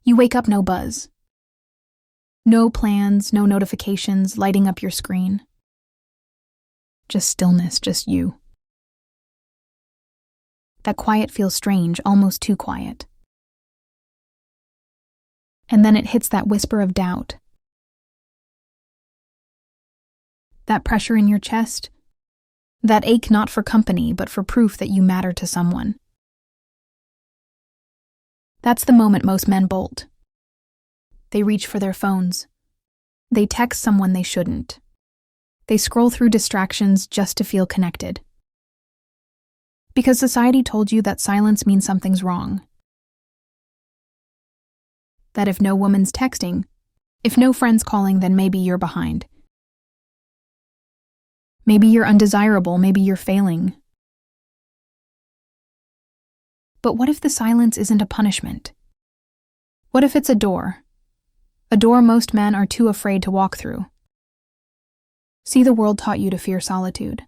You wake up, no buzz. No plans, no notifications lighting up your screen. Just stillness, just you. That quiet feels strange, almost too quiet. And then it hits that whisper of doubt. That pressure in your chest. That ache not for company, but for proof that you matter to someone. That's the moment most men bolt. They reach for their phones. They text someone they shouldn't. They scroll through distractions just to feel connected. Because society told you that silence means something's wrong. That if no woman's texting, if no friend's calling, then maybe you're behind. Maybe you're undesirable, maybe you're failing. But what if the silence isn't a punishment? What if it's a door? A door most men are too afraid to walk through. See, the world taught you to fear solitude.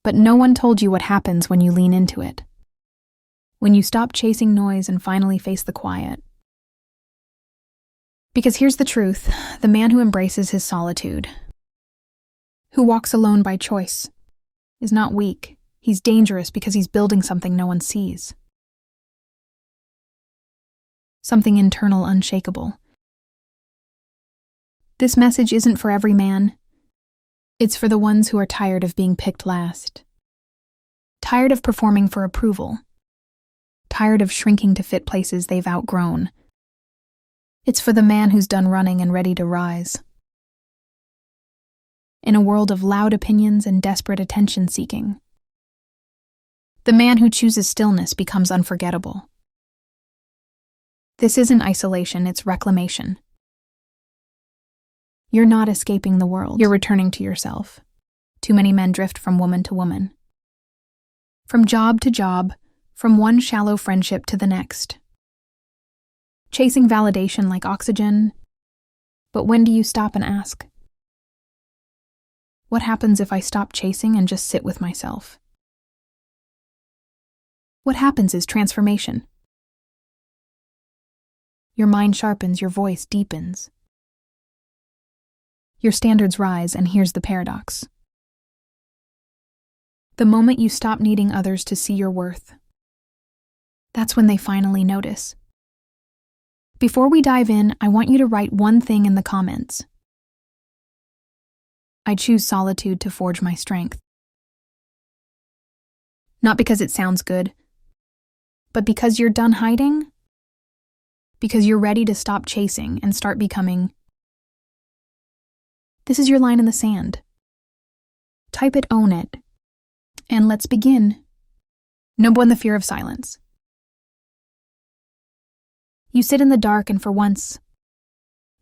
But no one told you what happens when you lean into it. When you stop chasing noise and finally face the quiet. Because here's the truth, the man who embraces his solitude, who walks alone by choice, is not weak. He's dangerous because he's building something no one sees. Something internal, unshakable. This message isn't for every man. It's for the ones who are tired of being picked last. Tired of performing for approval. Tired of shrinking to fit places they've outgrown. It's for the man who's done running and ready to rise. In a world of loud opinions and desperate attention-seeking, the man who chooses stillness becomes unforgettable. This isn't isolation, it's reclamation. You're not escaping the world, you're returning to yourself. Too many men drift from woman to woman. From job to job, from one shallow friendship to the next. Chasing validation like oxygen, but when do you stop and ask? What happens if I stop chasing and just sit with myself? What happens is transformation. Your mind sharpens, your voice deepens. Your standards rise, and here's the paradox. The moment you stop needing others to see your worth, that's when they finally notice. Before we dive in, I want you to write one thing in the comments. I choose solitude to forge my strength. Not because it sounds good, but because you're done hiding, because you're ready to stop chasing and start becoming. This is your line in the sand. Type it, own it, and let's begin. Number 1, the fear of silence. You sit in the dark, and for once,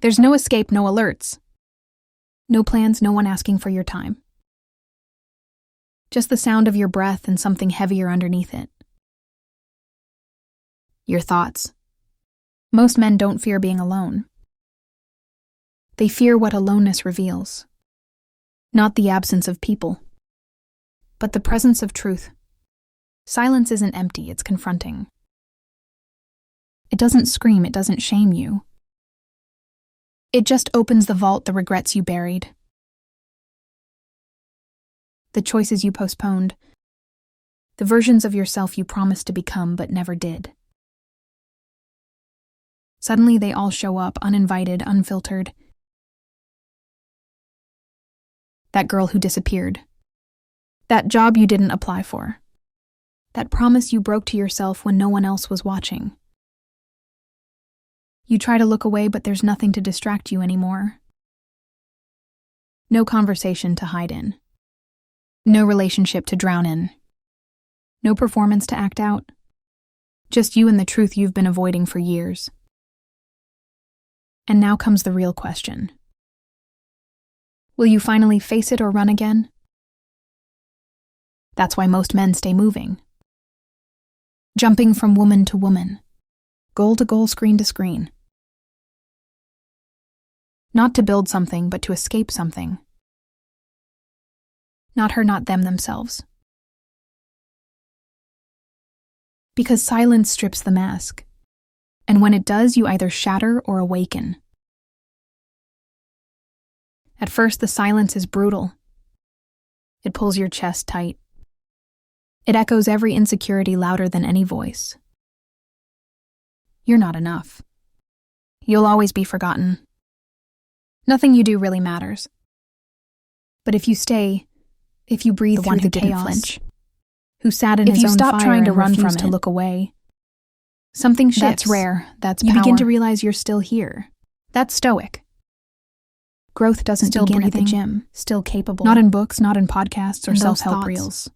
there's no escape, no alerts. No plans, no one asking for your time. Just the sound of your breath and something heavier underneath it. Your thoughts. Most men don't fear being alone. They fear what aloneness reveals. Not the absence of people, but the presence of truth. Silence isn't empty, it's confronting. It doesn't scream, it doesn't shame you. It just opens the vault, the regrets you buried. The choices you postponed. The versions of yourself you promised to become but never did. Suddenly they all show up, uninvited, unfiltered. That girl who disappeared. That job you didn't apply for. That promise you broke to yourself when no one else was watching. You try to look away, but there's nothing to distract you anymore. No conversation to hide in. No relationship to drown in. No performance to act out. Just you and the truth you've been avoiding for years. And now comes the real question. Will you finally face it or run again? That's why most men stay moving. Jumping from woman to woman. Goal to goal, screen to screen. Not to build something, but to escape something. Not her, not them, themselves. Because silence strips the mask. And when it does, you either shatter or awaken. At first, the silence is brutal. It pulls your chest tight. It echoes every insecurity louder than any voice. You're not enough. You'll always be forgotten. Nothing you do really matters. But if you stay, if you breathe through the chaos, who sat in his own fire, if you stop trying to run from it, to look away, something shifts. That's rare. That's power. You begin to realize you're still here. That's Stoic. Growth doesn't begin at the gym. Still capable. Not in books, not in podcasts or self-help reels.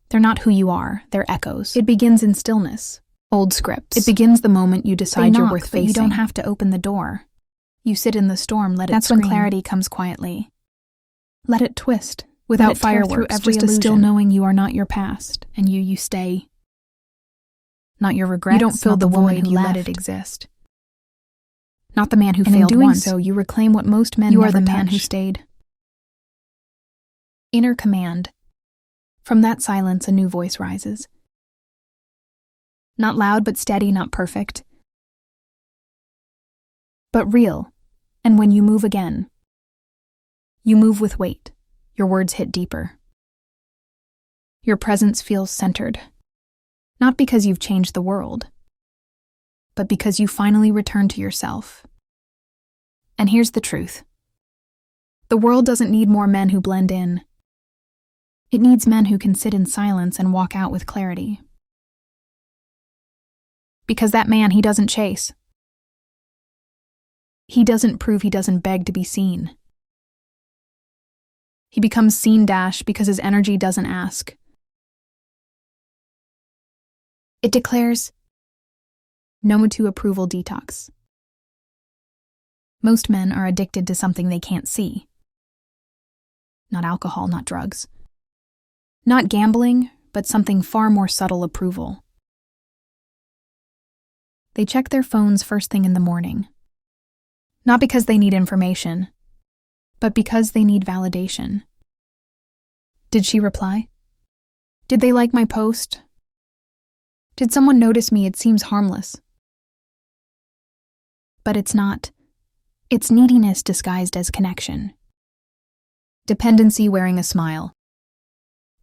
They're not who you are. They're echoes. It begins in stillness. Old scripts. It begins the moment you decide you're worth facing. You don't have to open the door. You sit in the storm, let it scream. That's when clarity comes quietly. Let it twist. Without fireworks, just a still knowing you are not your past, and you stay. Not your regrets. You don't fill the void, you let it exist. Not the man who failed once. So you reclaim what most men never touch. You are the man who stayed. Inner command. From that silence, a new voice rises. Not loud, but steady, not perfect. But real. And when you move again, you move with weight. Your words hit deeper. Your presence feels centered. Not because you've changed the world, but because you finally return to yourself. And here's the truth. The world doesn't need more men who blend in. It needs men who can sit in silence and walk out with clarity. Because that man, he doesn't chase. He doesn't prove, he doesn't beg to be seen. He becomes seen because his energy doesn't ask. It declares, no to approval detox. Most men are addicted to something they can't see. Not alcohol, not drugs. Not gambling, but something far more subtle: approval. They check their phones first thing in the morning. Not because they need information, but because they need validation. Did she reply? Did they like my post? Did someone notice me? It seems harmless. But it's not. It's neediness disguised as connection. Dependency wearing a smile.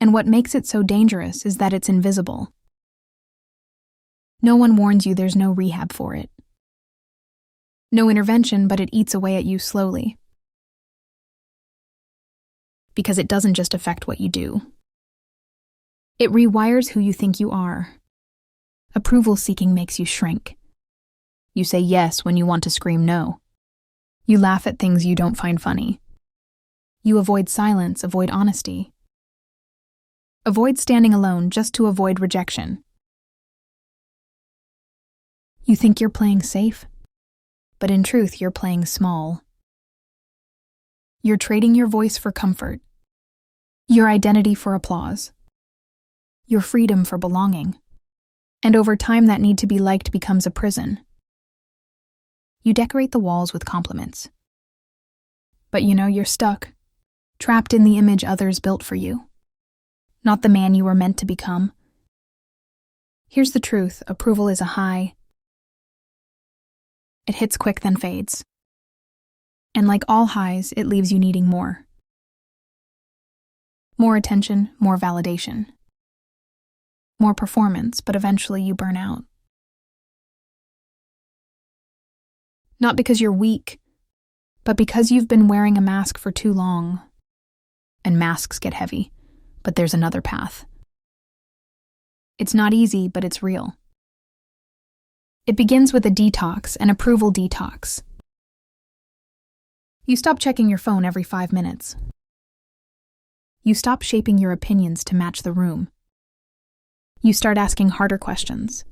And what makes it so dangerous is that it's invisible. No one warns you there's no rehab for it. No intervention, but it eats away at you slowly. Because it doesn't just affect what you do. It rewires who you think you are. Approval seeking makes you shrink. You say yes when you want to scream no. You laugh at things you don't find funny. You avoid silence, avoid honesty. Avoid standing alone just to avoid rejection. You think you're playing safe, but in truth, you're playing small. You're trading your voice for comfort, your identity for applause, your freedom for belonging. And over time, that need to be liked becomes a prison. You decorate the walls with compliments. But you're stuck, trapped in the image others built for you, not the man you were meant to become. Here's the truth: approval is a high. It hits quick then fades. And like all highs, it leaves you needing more. More attention, more validation. More performance, but eventually you burn out. Not because you're weak, but because you've been wearing a mask for too long. And masks get heavy, but there's another path. It's not easy, but it's real. It begins with a detox, an approval detox. You stop checking your phone every 5 minutes. You stop shaping your opinions to match the room. You start asking harder questions.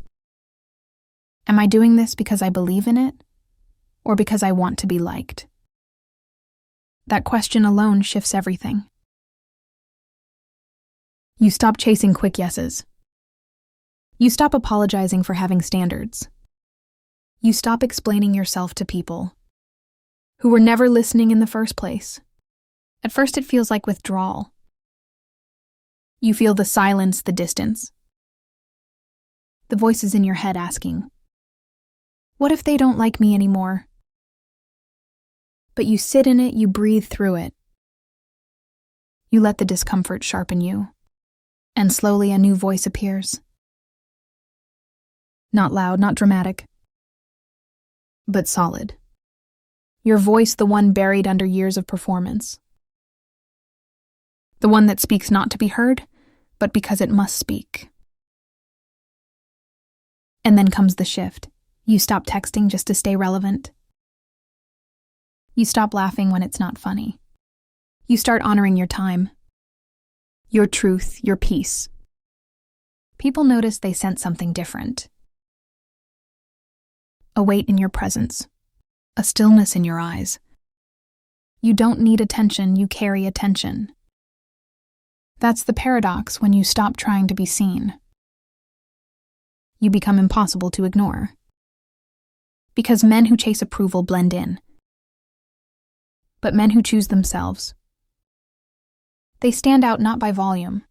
Am I doing this because I believe in it, or because I want to be liked? That question alone shifts everything. You stop chasing quick yeses. You stop apologizing for having standards. You stop explaining yourself to people who were never listening in the first place. At first, it feels like withdrawal. You feel the silence, the distance. The voices in your head asking, What if they don't like me anymore? But you sit in it, you breathe through it. You let the discomfort sharpen you, and slowly a new voice appears. Not loud, not dramatic, but solid. Your voice, the one buried under years of performance. The one that speaks not to be heard, but because it must speak. And then comes the shift. You stop texting just to stay relevant. You stop laughing when it's not funny. You start honoring your time, your truth, your peace. People notice they sense something different. A weight in your presence, a stillness in your eyes. You don't need attention, you carry attention. That's the paradox when you stop trying to be seen. You become impossible to ignore. Because men who chase approval blend in. But men who choose themselves, they stand out not by volume,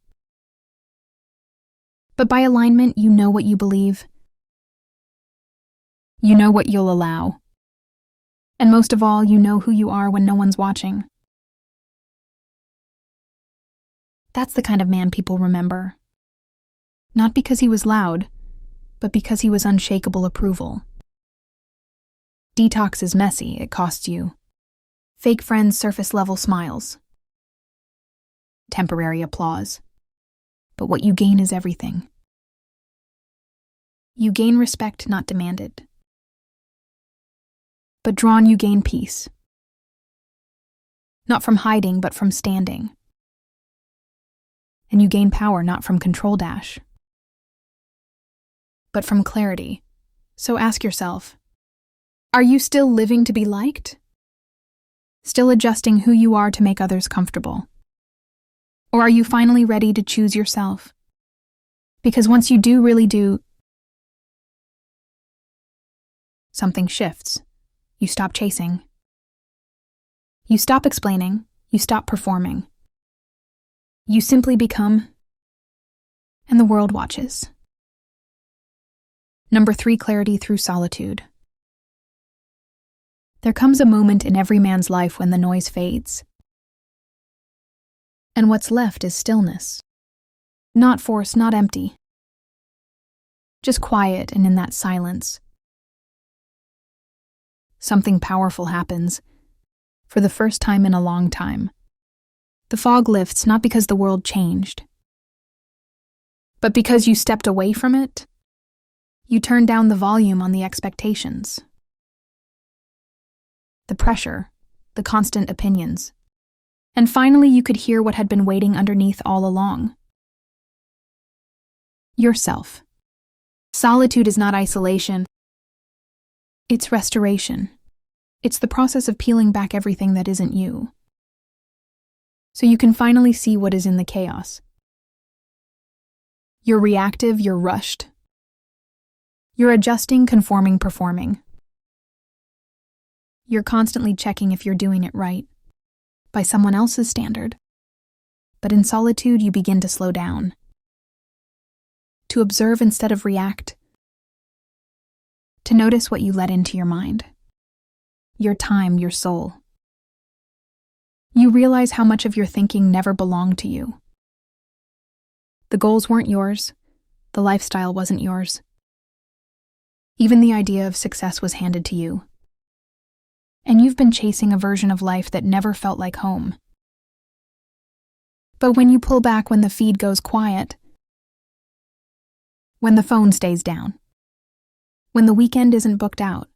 but by alignment. You know what you believe. You know what you'll allow. And most of all, you know who you are when no one's watching. That's the kind of man people remember. Not because he was loud, but because he was unshakable approval. Detox is messy, it costs you. Fake friends, surface-level smiles. Temporary applause. But what you gain is everything. You gain respect not demanded. But drawn, you gain peace. Not from hiding, but from standing. And you gain power not from control dash, but from clarity. So ask yourself, are you still living to be liked? Still adjusting who you are to make others comfortable? Or are you finally ready to choose yourself? Because once you do really do, something shifts. You stop chasing. You stop explaining. You stop performing. You simply become, and the world watches. Number 3, clarity through solitude. There comes a moment in every man's life when the noise fades. And what's left is stillness. Not forced, not empty. Just quiet, and in that silence, something powerful happens. For the first time in a long time. The fog lifts not because the world changed, but because you stepped away from it. You turned down the volume on the expectations, the pressure, the constant opinions. And finally, you could hear what had been waiting underneath all along. Yourself. Solitude is not isolation. It's restoration. It's the process of peeling back everything that isn't you, so you can finally see what is in the chaos. You're reactive, you're rushed. You're adjusting, conforming, performing. You're constantly checking if you're doing it right, by someone else's standard. But in solitude, you begin to slow down. To observe instead of react. To notice what you let into your mind. Your time, your soul. You realize how much of your thinking never belonged to you. The goals weren't yours. The lifestyle wasn't yours. Even the idea of success was handed to you. And you've been chasing a version of life that never felt like home. But when you pull back, when the feed goes quiet, when the phone stays down, when the weekend isn't booked out,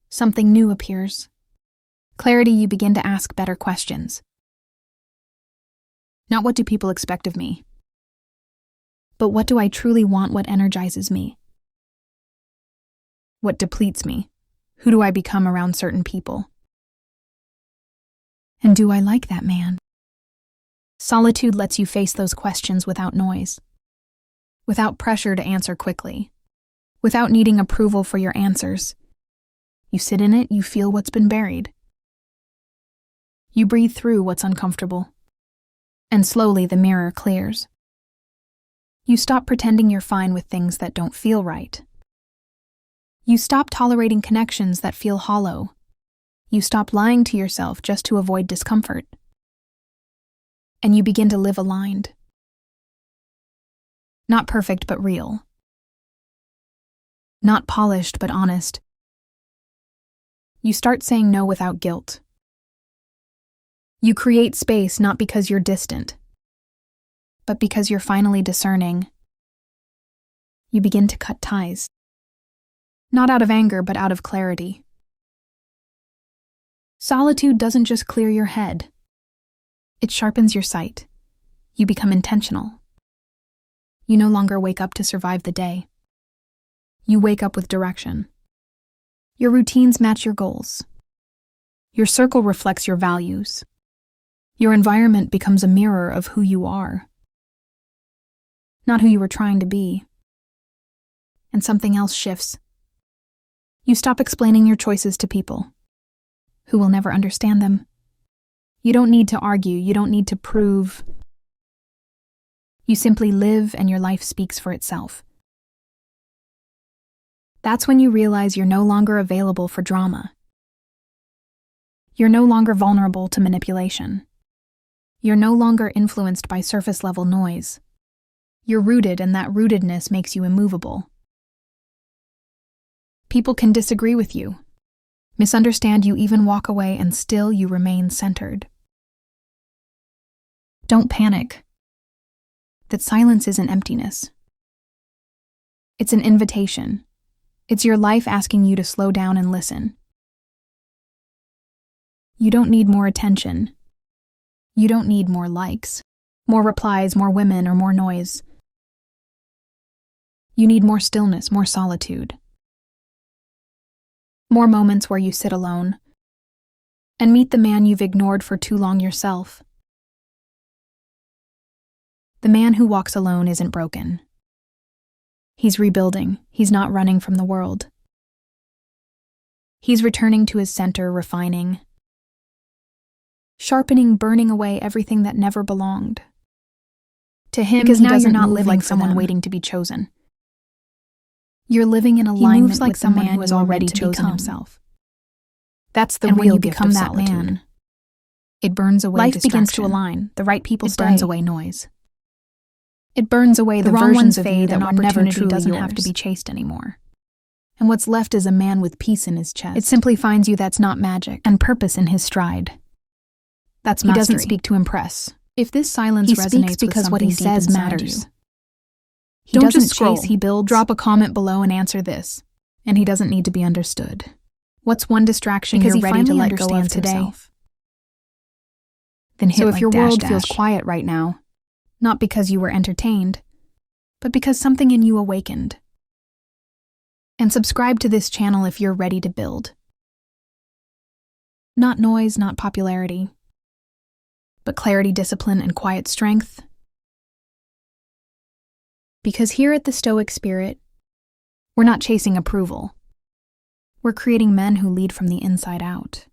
something new appears. Clarity, you begin to ask better questions. Not what do people expect of me, but what do I truly want, what energizes me? What depletes me? Who do I become around certain people? And do I like that man? Solitude lets you face those questions without noise, without pressure to answer quickly, without needing approval for your answers. You sit in it, you feel what's been buried. You breathe through what's uncomfortable, and slowly the mirror clears. You stop pretending you're fine with things that don't feel right. You stop tolerating connections that feel hollow. You stop lying to yourself just to avoid discomfort. And you begin to live aligned. Not perfect, but real. Not polished, but honest. You start saying no without guilt. You create space not because you're distant, but because you're finally discerning. You begin to cut ties. Not out of anger, but out of clarity. Solitude doesn't just clear your head. It sharpens your sight. You become intentional. You no longer wake up to survive the day. You wake up with direction. Your routines match your goals. Your circle reflects your values. Your environment becomes a mirror of who you are, not who you were trying to be. And something else shifts. You stop explaining your choices to people who will never understand them. You don't need to argue. You don't need to prove. You simply live and your life speaks for itself. That's when you realize you're no longer available for drama. You're no longer vulnerable to manipulation. You're no longer influenced by surface-level noise. You're rooted, and that rootedness makes you immovable. People can disagree with you, misunderstand you, even walk away, and still you remain centered. Don't panic. That silence isn't emptiness. It's an invitation. It's your life asking you to slow down and listen. You don't need more attention. You don't need more likes, more replies, more women, or more noise. You need more stillness, more solitude. More moments where you sit alone and meet the man you've ignored for too long yourself. The man who walks alone isn't broken. He's rebuilding. He's not running from the world. He's returning to his center, refining, sharpening, burning away everything that never belonged. To him, because now you're not living like someone waiting to be chosen. You're living in alignment with the man who has already chosen himself. That's the real gift of solitude. When you become that man, it burns away distraction. Life begins to align. The right people stay. It burns away noise. It burns away the versions of you that opportunity doesn't have to be chased anymore. And what's left is a man with peace in his chest. It simply finds you that's not magic, and purpose in his stride. That's mastery. He doesn't speak to impress. If this silence resonates because what he says matters. He doesn't just scroll. He builds. Drop a comment below and answer this. And he doesn't need to be understood. What's one distraction you're ready to let go of today? Then hit like dash dash. So if your world feels quiet right now, not because you were entertained, but because something in you awakened. And subscribe to this channel if you're ready to build. Not noise, not popularity, but clarity, discipline, and quiet strength. Because here at the Stoic Spirit, we're not chasing approval. We're creating men who lead from the inside out.